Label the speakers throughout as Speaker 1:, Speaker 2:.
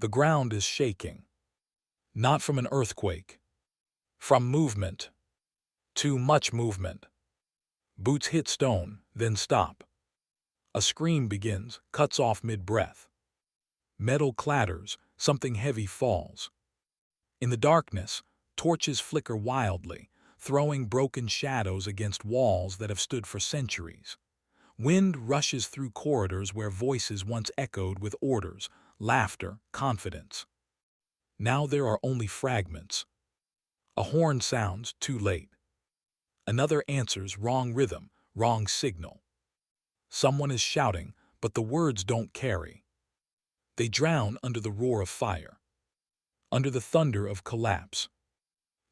Speaker 1: The ground is shaking, not from an earthquake, from movement. Too much movement. Boots hit stone, then stop. A scream begins, cuts off mid-breath. Metal clatters, something heavy falls. In the darkness, torches flicker wildly, throwing broken shadows against walls that have stood for centuries. Wind rushes through corridors where voices once echoed with orders, laughter, confidence. Now there are only fragments. A horn sounds too late. Another answers wrong rhythm, wrong signal. Someone is shouting, but the words don't carry. They drown under the roar of fire, under the thunder of collapse.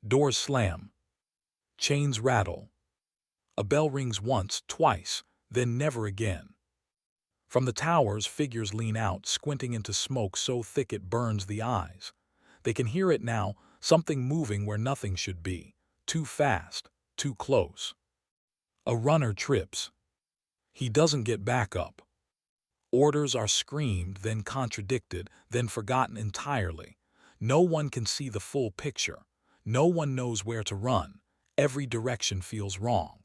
Speaker 1: Doors slam. Chains rattle. A bell rings once, twice, then never again. From the towers, figures lean out, squinting into smoke so thick it burns the eyes. They can hear it now, something moving where nothing should be. Too fast, too close. A runner trips. He doesn't get back up. Orders are screamed, then contradicted, then forgotten entirely. No one can see the full picture. No one knows where to run. Every direction feels wrong.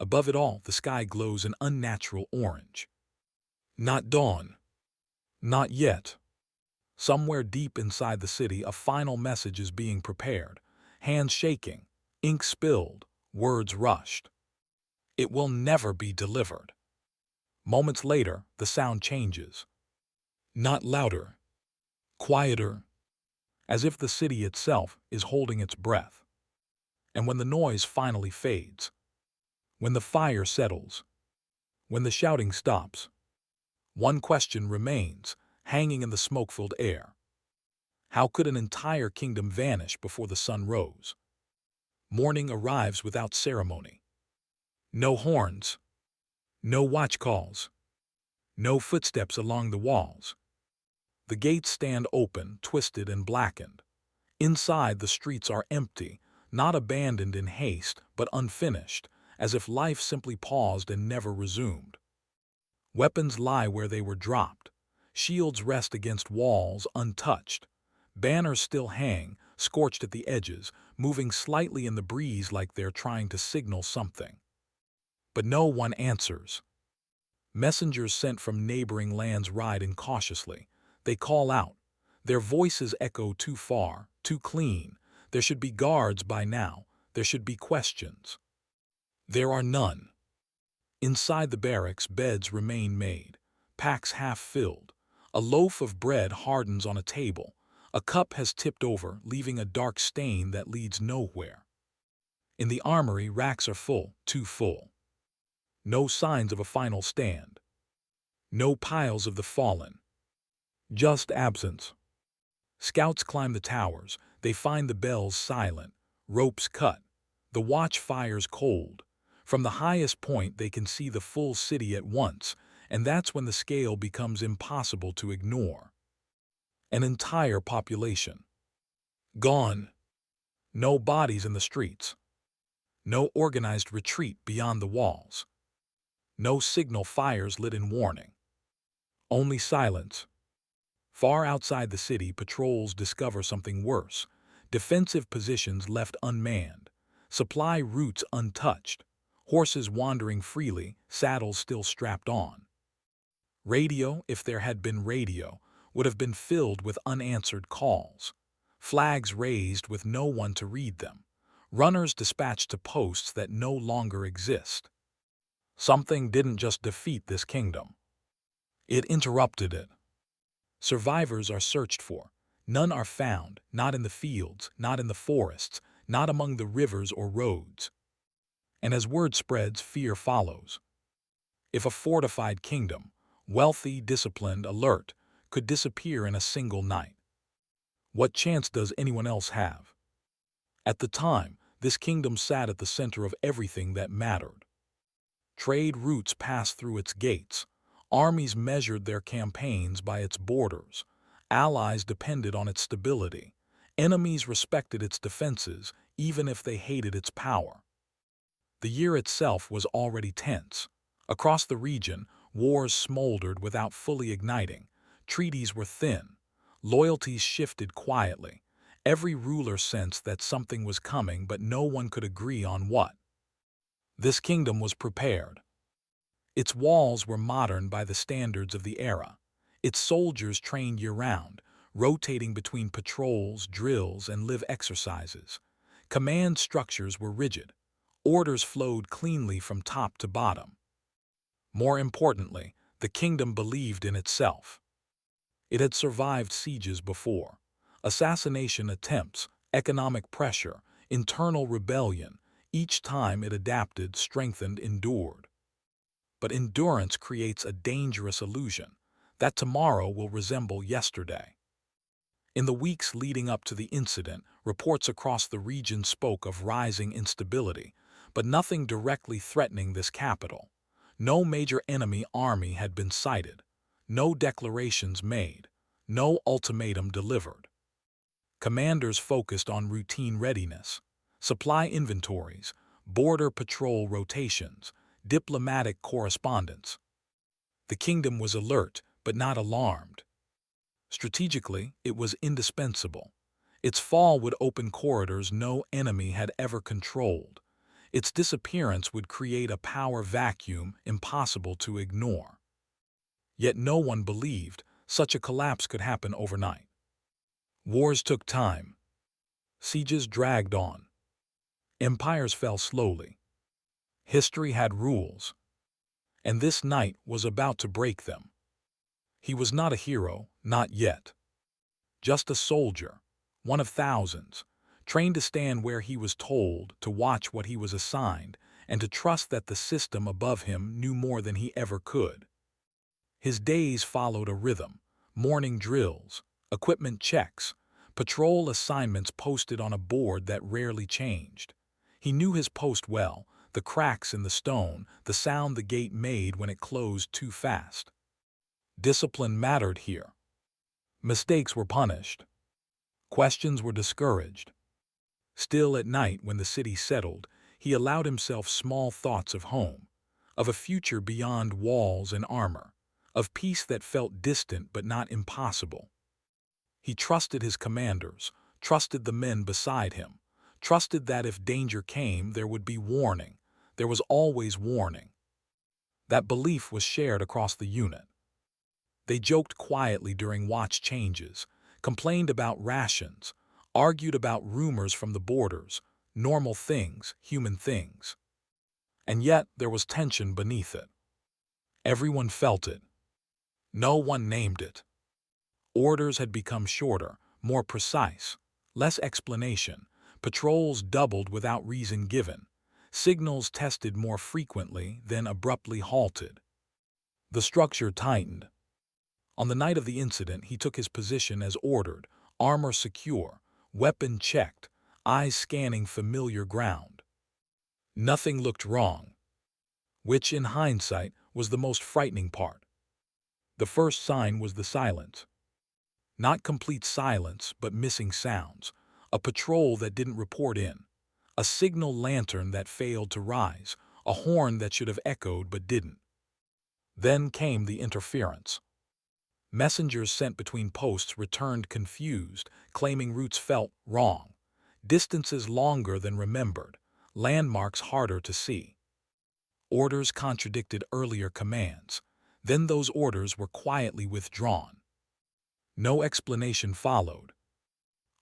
Speaker 1: Above it all, the sky glows an unnatural orange. Not dawn. Not yet. Somewhere deep inside the city, a final message is being prepared. Hands shaking, ink spilled, words rushed. It will never be delivered. Moments later, the sound changes. Not louder, quieter, as if the city itself is holding its breath. And when the noise finally fades, when the fire settles, when the shouting stops, one question remains, hanging in the smoke-filled air. How could an entire kingdom vanish before the sun rose? Morning arrives without ceremony. No horns, no watch calls, no footsteps along the walls. The gates stand open, twisted and blackened. Inside, the streets are empty, not abandoned in haste, but unfinished, as if life simply paused and never resumed. Weapons lie where they were dropped. Shields rest against walls untouched. Banners still hang, scorched at the edges, moving slightly in the breeze like they're trying to signal something. But no one answers. Messengers sent from neighboring lands ride in cautiously. They call out. Their voices echo too far, too clean. There should be guards by now. There should be questions. There are none. Inside the barracks, beds remain made, packs half filled. A loaf of bread hardens on a table. A cup has tipped over, leaving a dark stain that leads nowhere. In the armory, racks are full, too full. No signs of a final stand. No piles of the fallen. Just absence. Scouts climb the towers. They find the bells silent, ropes cut. The watch fires cold. From the highest point, they can see the full city at once, and that's when the scale becomes impossible to ignore. An entire population. Gone. No bodies in the streets. No organized retreat beyond the walls. No signal fires lit in warning. Only silence. Far outside the city, patrols discover something worse. Defensive positions left unmanned. Supply routes untouched. Horses wandering freely, saddles still strapped on. Radio, if there had been radio, would have been filled with unanswered calls. Flags raised with no one to read them. Runners dispatched to posts that no longer exist. Something didn't just defeat this kingdom. It interrupted it. Survivors are searched for. None are found, not in the fields, not in the forests, not among the rivers or roads. And as word spreads, fear follows. If a fortified kingdom, wealthy, disciplined, alert, could disappear in a single night, what chance does anyone else have? At the time, this kingdom sat at the center of everything that mattered. Trade routes passed through its gates. Armies measured their campaigns by its borders. Allies depended on its stability. Enemies respected its defenses, even if they hated its power. The year itself was already tense. Across the region, wars smoldered without fully igniting. Treaties were thin. Loyalties shifted quietly. Every ruler sensed that something was coming, but no one could agree on what. This kingdom was prepared. Its walls were modern by the standards of the era. Its soldiers trained year-round, rotating between patrols, drills, and live exercises. Command structures were rigid. Orders flowed cleanly from top to bottom. More importantly, the kingdom believed in itself. It had survived sieges before. Assassination attempts, economic pressure, internal rebellion. Each time it adapted, strengthened, endured. But endurance creates a dangerous illusion that tomorrow will resemble yesterday. In the weeks leading up to the incident, reports across the region spoke of rising instability, but nothing directly threatening this capital. No major enemy army had been sighted, no declarations made, no ultimatum delivered. Commanders focused on routine readiness, supply inventories, border patrol rotations, diplomatic correspondence. The kingdom was alert, but not alarmed. Strategically, it was indispensable. Its fall would open corridors no enemy had ever controlled. Its disappearance would create a power vacuum impossible to ignore. Yet no one believed such a collapse could happen overnight. Wars took time. Sieges dragged on. Empires fell slowly. History had rules, and this knight was about to break them. He was not a hero, not yet. Just a soldier, one of thousands, trained to stand where he was told, to watch what he was assigned, and to trust that the system above him knew more than he ever could. His days followed a rhythm: morning drills, equipment checks, patrol assignments posted on a board that rarely changed. He knew his post well, the cracks in the stone, the sound the gate made when it closed too fast. Discipline mattered here. Mistakes were punished. Questions were discouraged. Still, at night, when the city settled, he allowed himself small thoughts of home, of a future beyond walls and armor, of peace that felt distant but not impossible. He trusted his commanders, trusted the men beside him, trusted that if danger came, there would be warning. There was always warning. That belief was shared across the unit. They joked quietly during watch changes, complained about rations, argued about rumors from the borders, normal things, human things. And yet there was tension beneath it. Everyone felt it. No one named it. Orders had become shorter, more precise, less explanation. Patrols doubled without reason given. Signals tested more frequently, then abruptly halted. The structure tightened. On the night of the incident, he took his position as ordered, armor secure, weapon checked, eyes scanning familiar ground. Nothing looked wrong, which, in hindsight, was the most frightening part. The first sign was the silence. Not complete silence, but missing sounds. A patrol that didn't report in. A signal lantern that failed to rise. A horn that should have echoed but didn't. Then came the interference. Messengers sent between posts returned confused, claiming routes felt wrong. Distances longer than remembered. Landmarks harder to see. Orders contradicted earlier commands. Then those orders were quietly withdrawn. No explanation followed.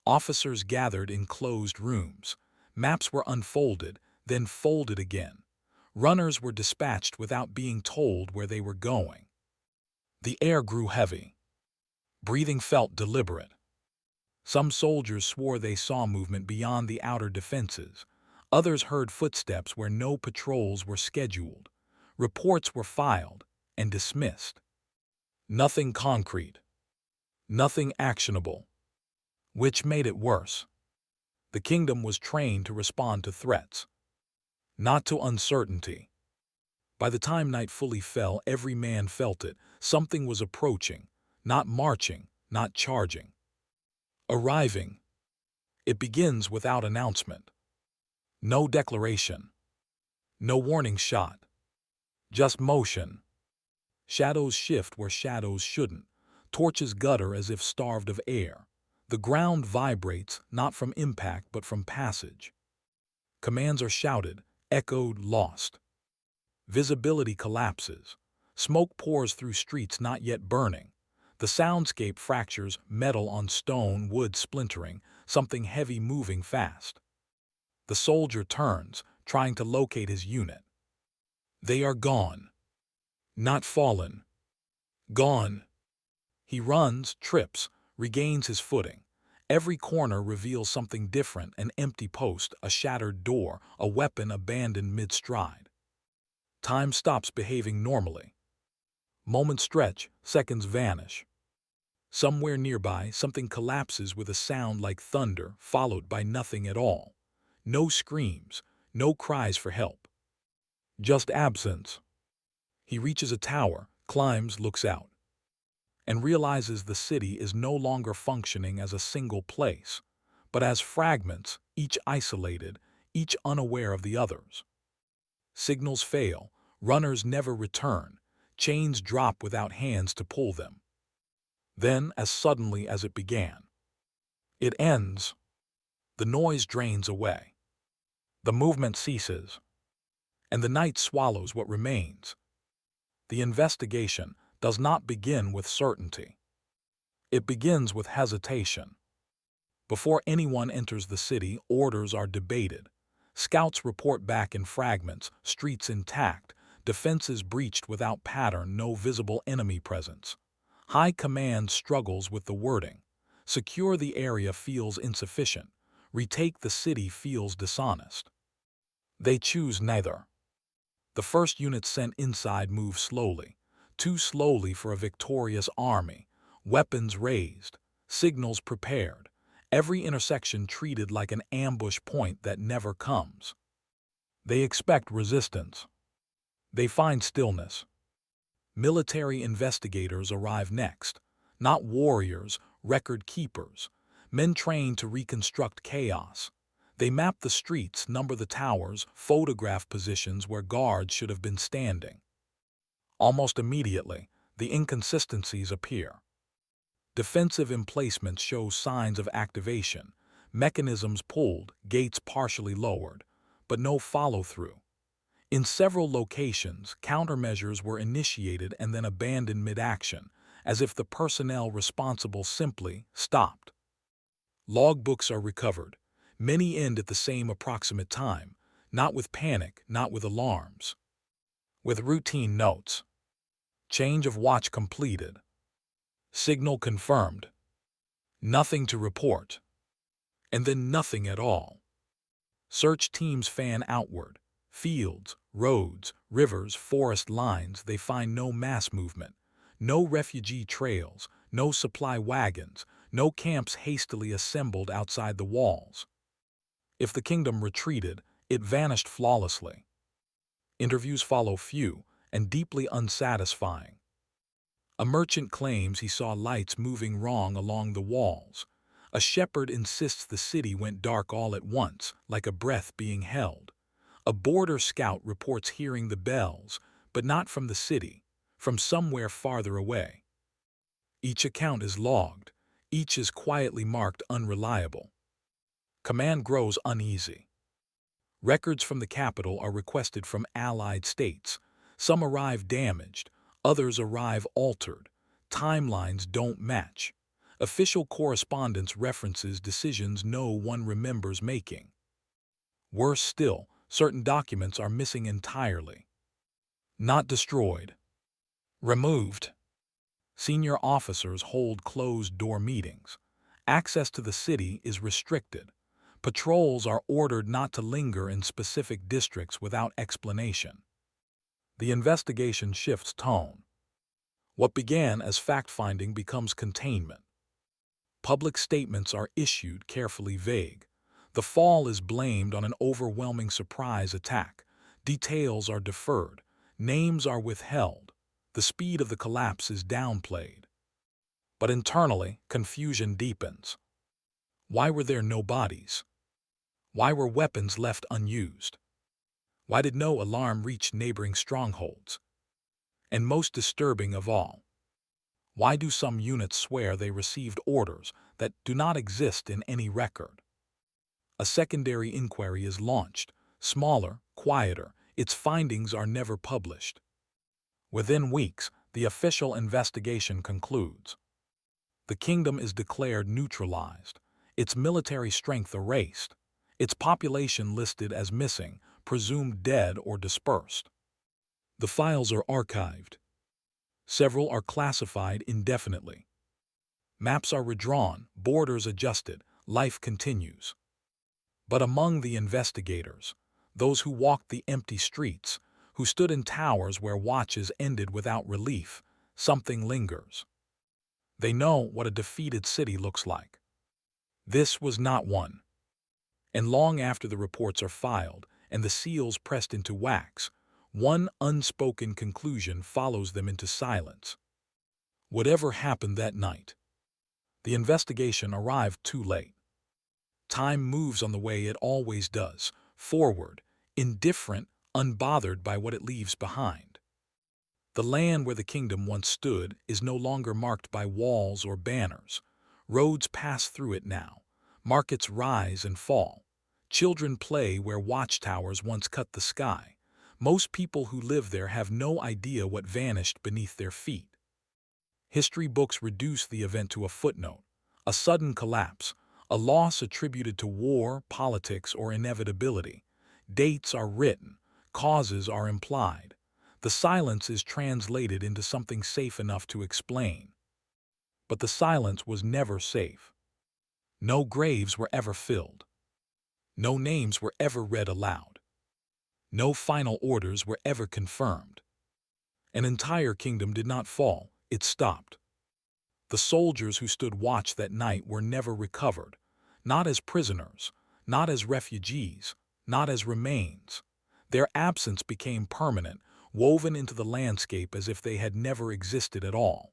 Speaker 1: Officers gathered in closed rooms. Maps were unfolded, then folded again. Runners were dispatched without being told where they were going. The air grew heavy. Breathing felt deliberate. Some soldiers swore they saw movement beyond the outer defenses. Others heard footsteps where no patrols were scheduled. Reports were filed and dismissed. Nothing concrete. Nothing actionable. Which made it worse. The kingdom was trained to respond to threats, not to uncertainty. By the time night fully fell, every man felt it. Something was approaching, not marching, not charging. Arriving. It begins without announcement. No declaration. No warning shot. Just motion. Shadows shift where shadows shouldn't. Torches gutter as if starved of air. The ground vibrates not from impact but from passage. Commands are shouted, echoed, lost. Visibility collapses. Smoke pours through streets not yet burning. The soundscape fractures, metal on stone, wood splintering, something heavy moving fast. The soldier turns, trying to locate his unit. They are gone. Not fallen. Gone. He runs, trips, regains his footing. Every corner reveals something different: an empty post, a shattered door, a weapon abandoned mid-stride. Time stops behaving normally. Moments stretch, seconds vanish. Somewhere nearby, something collapses with a sound like thunder, followed by nothing at all. No screams, no cries for help. Just absence. He reaches a tower, climbs, looks out, and realizes the city is no longer functioning as a single place, but as fragments, each isolated, each unaware of the others. Signals fail, runners never return, chains drop without hands to pull them. Then, as suddenly as it began, it ends. The noise drains away. The movement ceases, and the night swallows what remains. The investigation does not begin with certainty. It begins with hesitation. Before anyone enters the city, orders are debated. Scouts report back in fragments, streets intact, defenses breached without pattern, no visible enemy presence. High command struggles with the wording. Secure the area feels insufficient. Retake the city feels dishonest. They choose neither. The first unit sent inside moves slowly, too slowly for a victorious army. Weapons raised, signals prepared, every intersection treated like an ambush point that never comes. They expect resistance. They find stillness. Military investigators arrive next, not warriors, record keepers, men trained to reconstruct chaos. They map the streets, number the towers, photograph positions where guards should have been standing. Almost immediately, the inconsistencies appear. Defensive emplacements show signs of activation, mechanisms pulled, gates partially lowered, but no follow-through. In several locations, countermeasures were initiated and then abandoned mid-action, as if the personnel responsible simply stopped. Logbooks are recovered. Many end at the same approximate time, not with panic, not with alarms. With routine notes. Change of watch completed. Signal confirmed. Nothing to report. And then nothing at all. Search teams fan outward. Fields, roads, rivers, forest lines, they find no mass movement, no refugee trails, no supply wagons, no camps hastily assembled outside the walls. If the kingdom retreated, it vanished flawlessly. Interviews follow few and deeply unsatisfying. A merchant claims he saw lights moving wrong along the walls. A shepherd insists the city went dark all at once, like a breath being held. A border scout reports hearing the bells, but not from the city, from somewhere farther away. Each account is logged. Each is quietly marked unreliable. Command grows uneasy. Records from the capital are requested from allied states. Some arrive damaged, others arrive altered. Timelines don't match. Official correspondence references decisions no one remembers making. Worse still, certain documents are missing entirely. Not destroyed. Removed. Senior officers hold closed-door meetings. Access to the city is restricted. Patrols are ordered not to linger in specific districts without explanation. The investigation shifts tone. What began as fact-finding becomes containment. Public statements are issued carefully vague. The fall is blamed on an overwhelming surprise attack. Details are deferred. Names are withheld. The speed of the collapse is downplayed. But internally, confusion deepens. Why were there no bodies? Why were weapons left unused? Why did no alarm reach neighboring strongholds? And most disturbing of all, Why do some units swear they received orders that do not exist in any record? A secondary inquiry is launched, smaller, quieter. Its findings are never published. Within weeks, the official investigation concludes. The kingdom is declared neutralized, its military strength erased, its population listed as missing, presumed dead or dispersed. The files are archived. Several are classified indefinitely. Maps are redrawn, borders adjusted, life continues. But among the investigators, those who walked the empty streets, who stood in towers where watches ended without relief, something lingers. They know what a defeated city looks like. This was not one. And long after the reports are filed and the seals pressed into wax, one unspoken conclusion follows them into silence. Whatever happened that night, the investigation arrived too late. Time moves on the way it always does, forward, indifferent, unbothered by what it leaves behind. The land where the kingdom once stood is no longer marked by walls or banners. Roads pass through it now. Markets rise and fall. Children play where watchtowers once cut the sky. Most people who live there have no idea what vanished beneath their feet. History books reduce the event to a footnote, a sudden collapse, a loss attributed to war, politics, or inevitability. Dates are written, causes are implied. The silence is translated into something safe enough to explain. But the silence was never safe. No graves were ever filled. No names were ever read aloud. No final orders were ever confirmed. An entire kingdom did not fall, it stopped. The soldiers who stood watch that night were never recovered, not as prisoners, not as refugees, not as remains. Their absence became permanent, woven into the landscape as if they had never existed at all.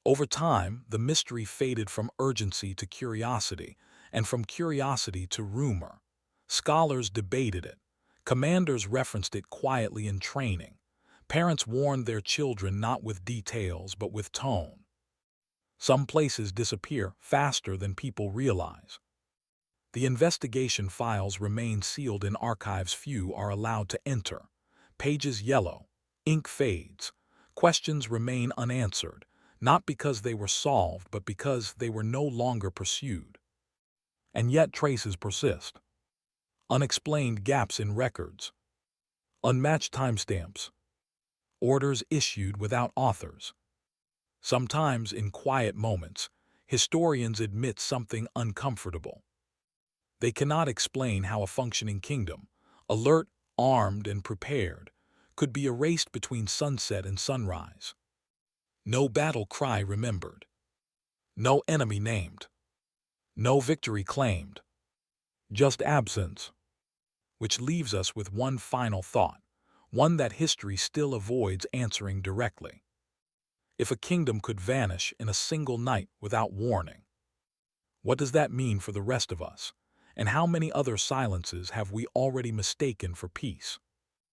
Speaker 1: Over time, the mystery faded from urgency to curiosity, and from curiosity to rumor. Scholars debated it. Commanders referenced it quietly in training. Parents warned their children not with details but with tone. Some places disappear faster than people realize. The investigation files remain sealed in archives few are allowed to enter. Pages yellow, ink fades. Questions remain unanswered, not because they were solved but because they were no longer pursued. And yet traces persist. Unexplained gaps in records. Unmatched timestamps. Orders issued without authors. Sometimes, in quiet moments, historians admit something uncomfortable. They cannot explain how a functioning kingdom, alert, armed, and prepared, could be erased between sunset and sunrise. No battle cry remembered. No enemy named. No victory claimed. Just absence. Which leaves us with one final thought, one that history still avoids answering directly. If a kingdom could vanish in a single night without warning, what does that mean for the rest of us? And how many other silences have we already mistaken for peace?